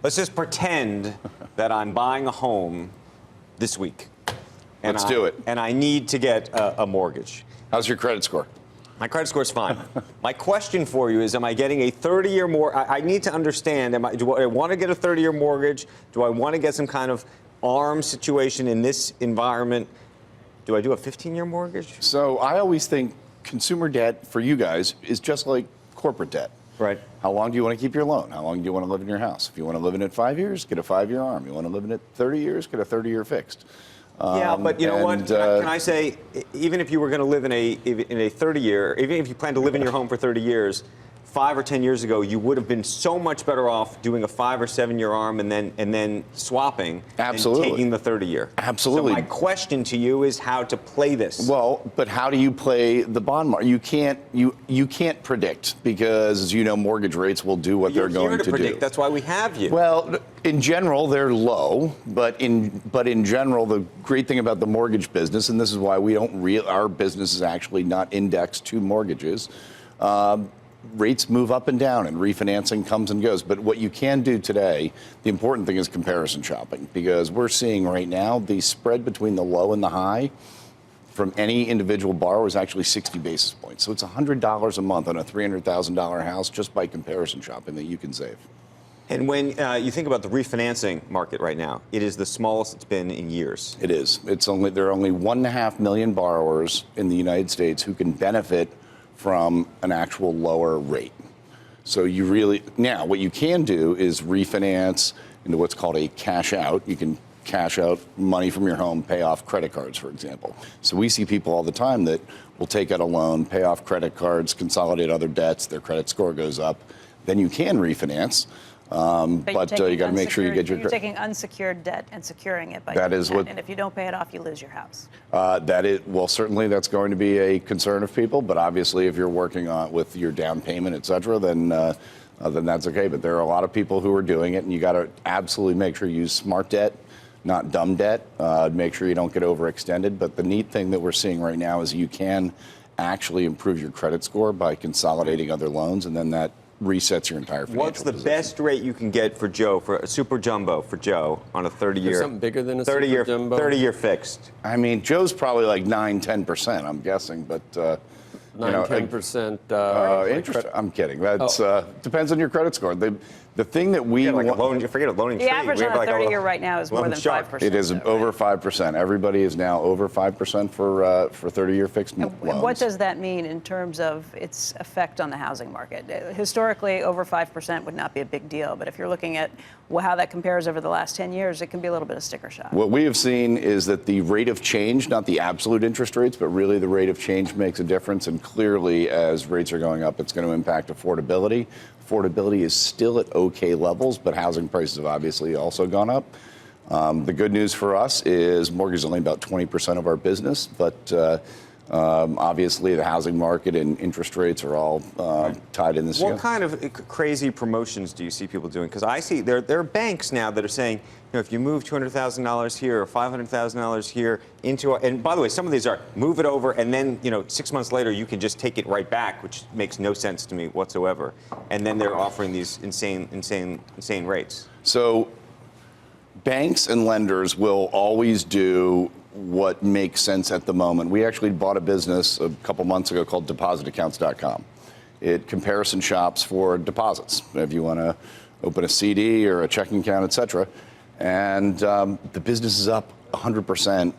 let's just pretend that I'm buying a home this week. And Let's do it. And I need to get a mortgage. How's your credit score? My credit score is fine. My question for you is, am I getting a 30-year mortgage? I need to understand, do I want to get a 30-year mortgage? Do I want to get some kind of ARM situation in this environment? Do I do a 15-year mortgage? So I always think consumer debt for you guys is just like corporate debt. Right. How long do you want to keep your loan? How long do you want to live in your house? If you want to live in it 5 years, get a 5-year ARM. You want to live in it 30 years, get a 30-year fixed. Yeah, but you know what? Can I say, even if you were going to live in a 30-year, even if you plan to live in your home for 30 years, 5 or 10 years ago, you would have been so much better off doing a 5 or 7-year ARM and then swapping Absolutely. and taking the 30-year. Absolutely. So my question to you is how to play this. Well, but how do you play the bond market? You can't predict because, as you know, mortgage rates will do what they're going to predict. do. That's why we have you. Well, in general, they're low, but in general, the great thing about the mortgage business, and this is why our business is actually not indexed to mortgages. Rates move up and down and refinancing comes and goes. But what you can do today, the important thing is comparison shopping, because we're seeing right now the spread between the low and the high from any individual borrower is actually 60 basis points. So it's $100 a month on a $300,000 house just by comparison shopping that you can save. And when you think about the refinancing market right now, it is the smallest it's been in years. It is. There are only 1.5 million borrowers in the United States who can benefit from an actual lower rate. So now what you can do is refinance into what's called a cash out. You can cash out money from your home, pay off credit cards, for example. So we see people all the time that will take out a loan, pay off credit cards, consolidate other debts, their credit score goes up. Then you can refinance. But you got to make sure you get your. You're taking unsecured debt and securing it by that is what. And if you don't pay it off, you lose your house. Well, certainly that's going to be a concern of people. But obviously, if you're working on with your down payment, et cetera, then that's okay. But there are a lot of people who are doing it, and you got to absolutely make sure you use smart debt, not dumb debt. Make sure you don't get overextended. But the neat thing that we're seeing right now is you can actually improve your credit score by consolidating other loans, and then that resets your entire financial What's the position. best rate you can get for Joe, for a super jumbo for Joe on a 30-year? Something bigger than a super jumbo? 30-year fixed. I mean, Joe's probably like 9-10%, I'm guessing, but 9-10% interest. I'm kidding. That's depends on your credit score. The thing that we forget a LendingTree. The average on a 30-year right now is more than 5%. It is over 5%. Everybody is now over 5% for 30-year fixed loans. And what does that mean in terms of its effect on the housing market? Historically, over 5% would not be a big deal, but if you're looking at how that compares over the last 10 years, it can be a little bit of sticker shock. What we have seen is that the rate of change, not the absolute interest rates, but really the rate of change makes a difference. And clearly, as rates are going up, it's going to impact affordability. Affordability is still at okay levels, but housing prices have obviously also gone up. The good news for us is mortgage is only about 20% of our business, but obviously the housing market and interest rates are all tied in this. What kind of crazy promotions do you see people doing? Because I see there are banks now that are saying, if you move $200,000 here or $500,000 here into, and by the way, some of these are move it over and then 6 months later you can just take it right back, which makes no sense to me whatsoever. And then they're offering these insane rates. So banks and lenders will always do what makes sense at the moment. We actually bought a business a couple months ago called depositaccounts.com. It comparison shops for deposits if you want to open a CD or a checking account, et cetera. And the business is up 100%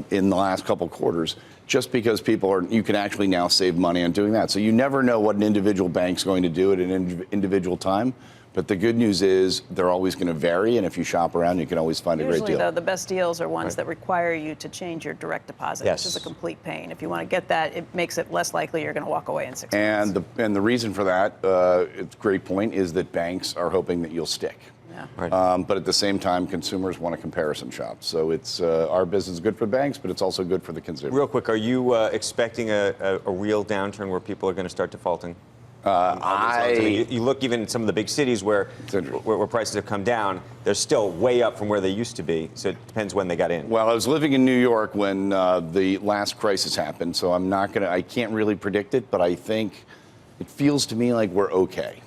in the last couple quarters, just because you can actually now save money on doing that. So you never know what an individual bank's going to do at an individual time. But the good news is they're always going to vary, and if you shop around, you can always find a great deal. Usually, though, the best deals are ones that require you to change your direct deposit, which is a complete pain. If you want to get that, it makes it less likely you're going to walk away in 6 months. And the reason for that, it's a great point, is that banks are hoping that you'll stick. Yeah. Right. But at the same time, consumers want a comparison shop. So it's our business is good for banks, but it's also good for the consumer. Real quick, are you expecting a real downturn where people are going to start defaulting? You look even in some of the big cities where prices have come down, they're still way up from where they used to be. So it depends when they got in. Well, I was living in New York when the last crisis happened, so I can't really predict it, but I think it feels to me like we're okay.